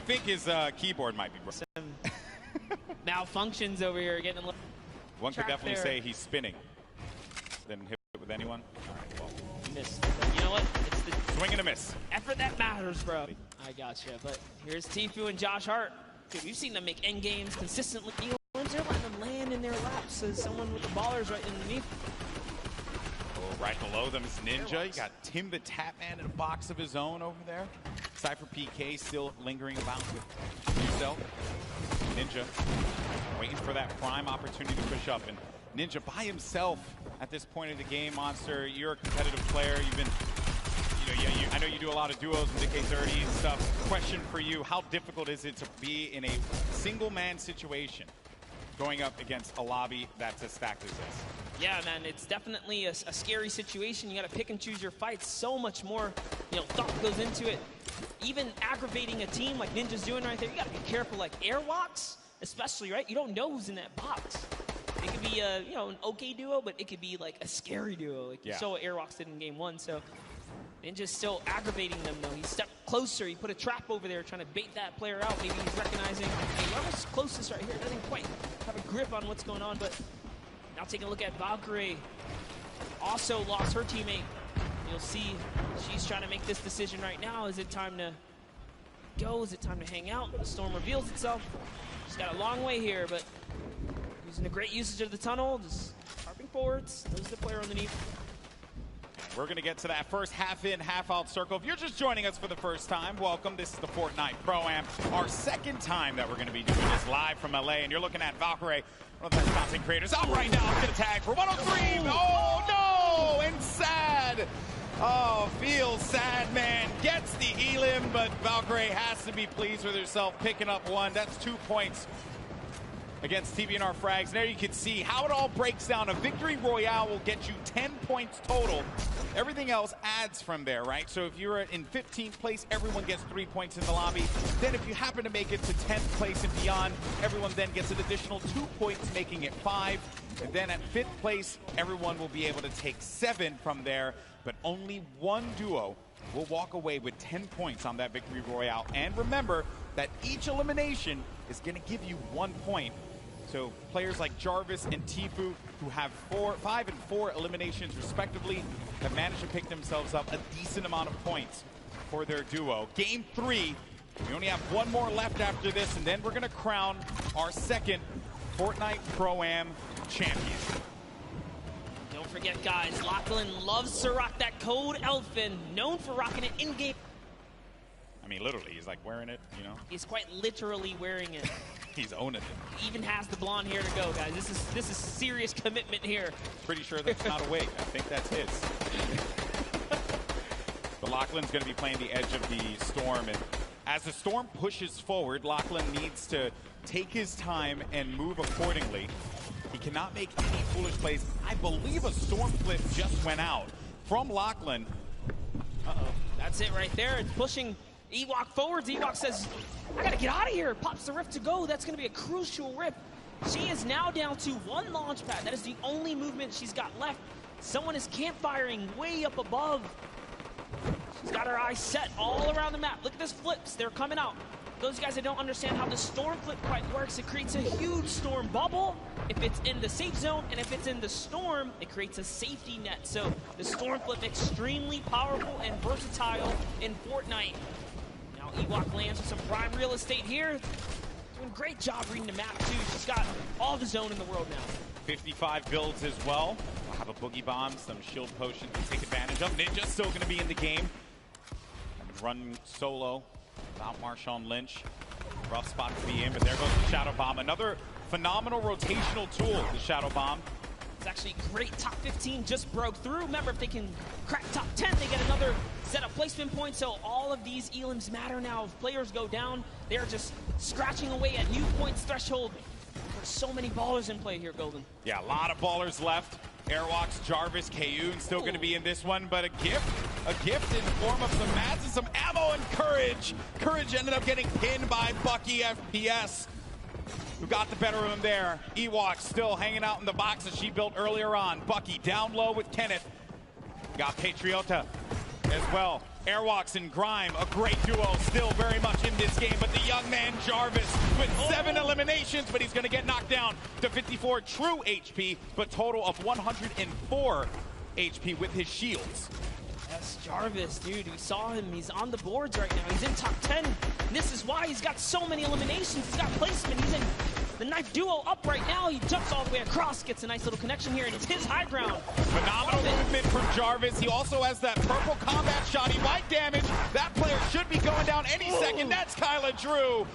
I think his keyboard might be broken. Some malfunctions over here getting a little. One could definitely say he's spinning. Didn't hit it with anyone. All right, well. Missed. You know what? It's the swing and a miss. Effort that matters, bro. I gotcha. But here's Tfue and Josh Hart. Dude, we've seen them make end games consistently. They're letting them land in their laps as someone with the ballers right underneath. Oh, right below them is Ninja. You got Tim the Tapman in a box of his own over there. Cypher PK still lingering about with himself. Ninja waiting for that prime opportunity to push up. And Ninja by himself at this point of the game. Monster, you're a competitive player. You've been, I know you do a lot of duos in DK30 and stuff. Question for you, how difficult is it to be in a single man situation going up against a lobby that's as stacked as this? Yeah, man, it's definitely a scary situation. You got to pick and choose your fights. So much more, thought goes into it. Even aggravating a team like Ninja's doing right there, you got to be careful. Like airwalks, especially, right? You don't know who's in that box. It could be an okay duo, but it could be like a scary duo. Like you saw what airwalks did in game 1. So Ninja's still aggravating them, though. He stepped closer. He put a trap over there trying to bait that player out. Maybe he's recognizing, hey, whoever's closest right here doesn't quite have a grip on what's going on. But now taking a look at Valkyrie. Also lost her teammate. You'll see she's trying to make this decision right now. Is it time to go? Is it time to hang out? The storm reveals itself. She's got a long way here, but using a great usage of the tunnel, just harping forwards. There's the player underneath. We're going to get to that first half-in, half-out circle. If you're just joining us for the first time, welcome. This is the Fortnite Pro-Am, our second time that we're going to be doing this live from LA, and you're looking at Valkyrie, one of the best content creators out right now. It's going to tag for 103. Oh, no! And sad. Oh, feels sad, man. Gets the elim, but Valkyrie has to be pleased with herself, picking up 1. That's 2 points against TVNR Frags. And there you can see how it all breaks down. A victory royale will get you 10 points total. Everything else adds from there, right? So if you're in 15th place, everyone gets 3 points in the lobby. Then if you happen to make it to 10th place and beyond, everyone then gets an additional 2 points, making it 5. And then at 5th place, everyone will be able to take 7 from there. But only one duo will walk away with 10 points on that victory royale. And remember that each elimination is going to give you 1 point. So players like Jarvis and Tfue, who have 5 and 4 eliminations respectively, have managed to pick themselves up a decent amount of points for their duo. Game 3, we only have 1 more left after this, and then we're going to crown our second Fortnite Pro-Am champion. Don't forget, guys, Lachlan loves to rock that code Elfin, known for rocking it in-game. I mean, literally, he's like wearing it, He's quite literally wearing it. He's owning it. He even has the blonde hair to go, guys. This is serious commitment here. Pretty sure that's not a wig. I think that's his. But Lachlan's going to be playing the edge of the storm, and as the storm pushes forward, Lachlan needs to take his time and move accordingly. He cannot make any foolish plays. I believe a storm flip just went out from Lachlan. Uh-oh. That's it right there. It's pushing Ewok forwards. Ewok says, I gotta get out of here. Pops the rift to go. That's gonna be a crucial rift. She is now down to 1 launch pad. That is the only movement she's got left. Someone is campfiring way up above. She's got her eyes set all around the map. Look at this flips. They're coming out. Those guys that don't understand how the storm flip quite works, it creates a huge storm bubble if it's in the safe zone, and if it's in the storm, it creates a safety net. So the storm flip extremely powerful and versatile in Fortnite. Now Ewok lands with some prime real estate here. Doing a great job reading the map too. She's got all the zone in the world now. 55 builds as well. We'll have a boogie bomb, some shield potion to take advantage of. Ninja's still going to be in the game. Run solo without Marshawn Lynch. Rough spot to be in, but there goes the Shadow Bomb. Another phenomenal rotational tool, the Shadow Bomb. It's actually great. Top 15 just broke through. Remember, if they can crack top 10, they get another set of placement points. So all of these elims matter now. If players go down, they're just scratching away at new points threshold. There's so many ballers in play here, Golden. Yeah, a lot of ballers left. Airwalks, Jarvis, Kayun still going to be in this one, but a gift in the form of some mats and some ammo and Courage. Courage ended up getting pinned by Bucky FPS, who got the better of him there. Ewok still hanging out in the box that she built earlier on. Bucky down low with Kenneth. Got Patriota as well. Airwalks and Grime, a great duo, still very much in this game, but the young man Jarvis with 7 eliminations, but he's going to get knocked down to 54 true HP, but total of 104 HP with his shields. Yes, Jarvis, dude, we saw him. He's on the boards right now. He's in top 10. And this is why he's got so many eliminations. He's got placement. He's in the knife duo up right now. He jumps all the way across, gets a nice little connection here, and it's his high ground. Phenomenal movement from Jarvis. He also has that purple combat shot. He might damage. That player should be going down any second. That's Kyla Drew.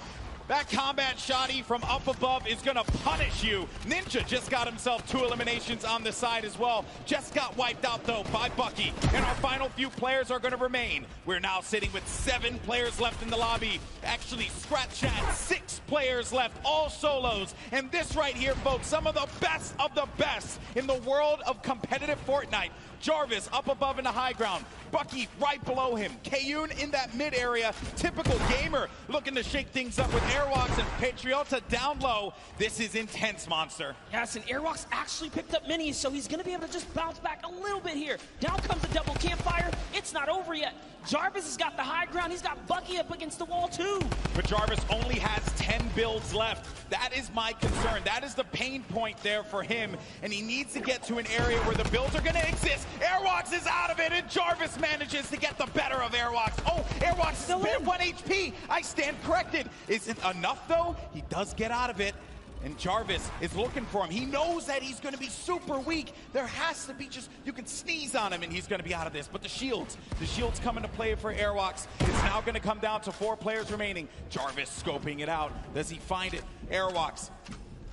That combat shotty from up above is going to punish you. Ninja just got himself 2 eliminations on the side as well. Just got wiped out, though, by Bucky. And our final few players are going to remain. We're now sitting with 7 players left in the lobby. Actually, scratch that, 6 players left, all solos. And this right here, folks, some of the best in the world of competitive Fortnite. Jarvis up above in the high ground. Bucky right below him. Kayun in that mid area. Typical gamer looking to shake things up with Airwalks and Patriota down low. This is intense, Monster. Yes, and Airwalks actually picked up minis, so he's going to be able to just bounce back a little bit here. Down comes the double campfire. It's not over yet. Jarvis has got the high ground. He's got Bucky up against the wall, too. But Jarvis only has 10 builds left. That is my concern. That is the pain point there for him, and he needs to get to an area where the builds are going to exist. Airwalks is out of it, and Jarvis manages to get the better of Airwalks. Oh, Airwalks is still at 1 HP. I stand corrected. Isn't enough, though. He does get out of it, and Jarvis is looking for him. He knows that he's going to be super weak. There has to be just, you can sneeze on him, and he's going to be out of this. But the shields come into play for Airwalks. It's now going to come down to 4 players remaining. Jarvis scoping it out. Does he find it? Airwalks.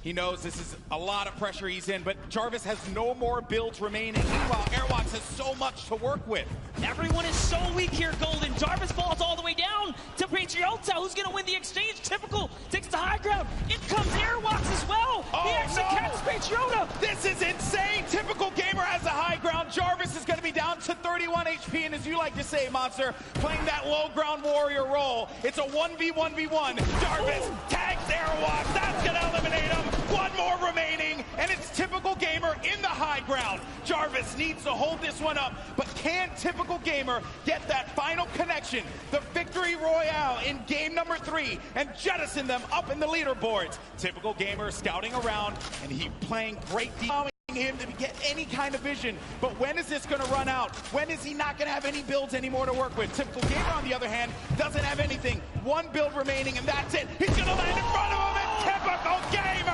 He knows this is a lot of pressure he's in, but Jarvis has no more builds remaining. Meanwhile, Airwalks has so much to work with. Everyone is so weak here, Golden. Jarvis falls all the way down to Patriota, who's going to win the exchange. Typical takes the high ground. In comes Airwalks as well. Oh, he actually catches Patriota. This is insane. Typical gamer has the high ground. Jarvis is going to be down to 31 HP, and as you like to say, Monster, playing that low ground warrior role. It's a 1v1v1. Jarvis tags Airwalks. That's going to eliminate him. 1 more remaining, and it's Typical Gamer in the high ground. Jarvis needs to hold this one up, but can Typical Gamer get that final connection, the victory royale in game number 3, and jettison them up in the leaderboards? Typical Gamer scouting around, and he playing great defense. Him to get any kind of vision, but when is this going to run out? When is he not going to have any builds anymore to work with? Typical Gamer, on the other hand, doesn't have anything. 1 build remaining, and that's it. He's going to land in front of him, and Typical Gamer!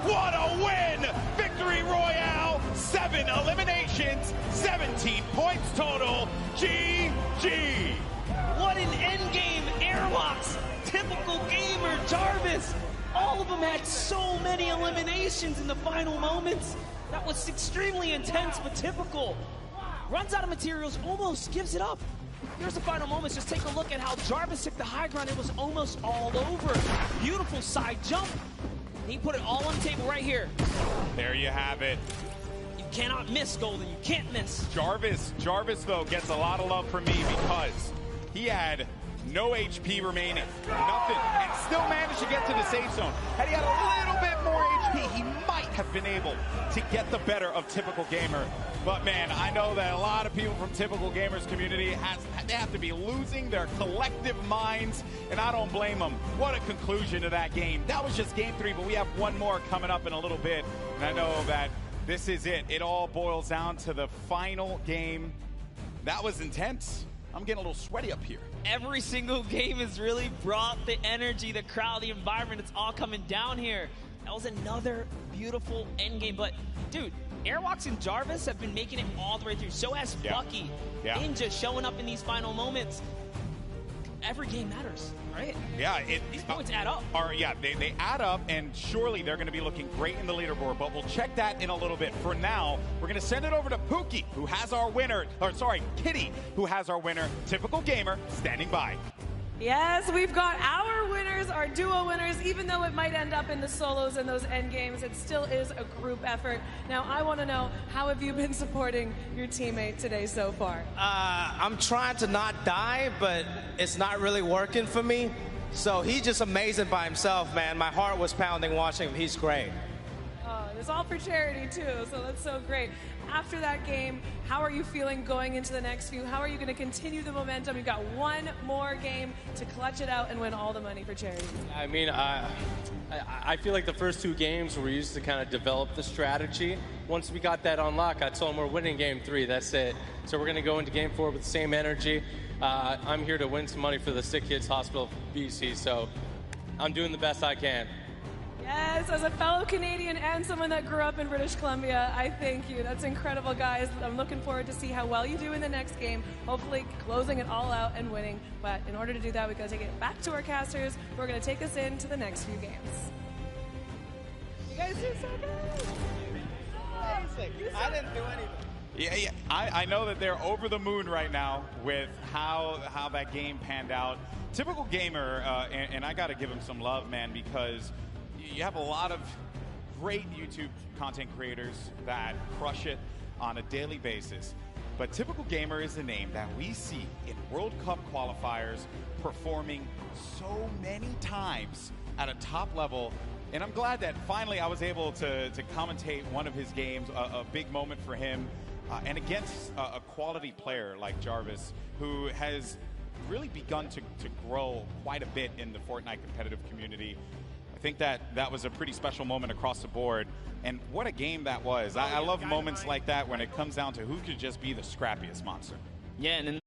What a win! Victory Royale, 7 eliminations, 17 points total. GG! What an endgame, Airwalks, Typical Gamer, Jarvis. All of them had so many eliminations in the final moments. That was extremely intense, but Typical runs out of materials, almost gives it up. Here's the final moments. Just take a look at how Jarvis took the high ground. It was almost all over. Beautiful side jump. He put it all on the table right here. There you have it. You cannot miss, Golden. You can't miss. Jarvis, though, gets a lot of love from me because he had no HP remaining, nothing, and still managed to get to the safe zone. Had he had a little bit more HP, he might have been able to get the better of Typical Gamer. But man, I know that a lot of people from Typical Gamer's community, they have to be losing their collective minds, and I don't blame them. What a conclusion to that game. That was just game 3, but we have 1 more coming up in a little bit, and I know that this is it. It all boils down to the final game. That was intense. I'm getting a little sweaty up here. Every single game has really brought the energy, the crowd, the environment. It's all coming down here. That was another beautiful endgame. But, dude, Airwalks and Jarvis have been making it all the way through. So has Bucky. Ninja showing up in these final moments. Every game matters, right? Yeah. These points add up. They add up, and surely they're going to be looking great in the leaderboard, but we'll check that in a little bit. For now, we're going to send it over to Pookie, who has our winner, Kitty, who has our winner, Typical Gamer, standing by. Yes, we've got our winners, our duo winners. Even though it might end up in the solos and those end games, it still is a group effort. Now, I want to know, how have you been supporting your teammate today so far? I'm trying to not die, but it's not really working for me. So he's just amazing by himself, man. My heart was pounding watching him. He's great. It's all for charity too, so that's so great. After that game, how are you feeling going into the next few? How are you going to continue the momentum? You've got one more game to clutch it out and win all the money for charity. I mean, I feel like the first 2 games were used to kind of develop the strategy. Once we got that unlocked, I told them we're winning game 3. That's it. So we're going to go into game 4 with the same energy. I'm here to win some money for the Sick Kids Hospital BC, so I'm doing the best I can. Yes, as a fellow Canadian and someone that grew up in British Columbia, I thank you. That's incredible, guys. I'm looking forward to see how well you do in the next game, hopefully closing it all out and winning. But in order to do that, we've got to take it back to our casters, who are going to take us into the next few games. You guys do so good. I didn't do anything. Yeah, I know that they're over the moon right now with how that game panned out. Typical gamer, and I got to give him some love, man, because you have a lot of great YouTube content creators that crush it on a daily basis. But Typical Gamer is a name that we see in World Cup qualifiers performing so many times at a top level. And I'm glad that finally I was able to commentate one of his games, a big moment for him, and against a quality player like Jarvis, who has really begun to grow quite a bit in the Fortnite competitive community. I think that was a pretty special moment across the board. And what a game that was. I love moments like that when it comes down to who could just be the scrappiest monster. Yeah, and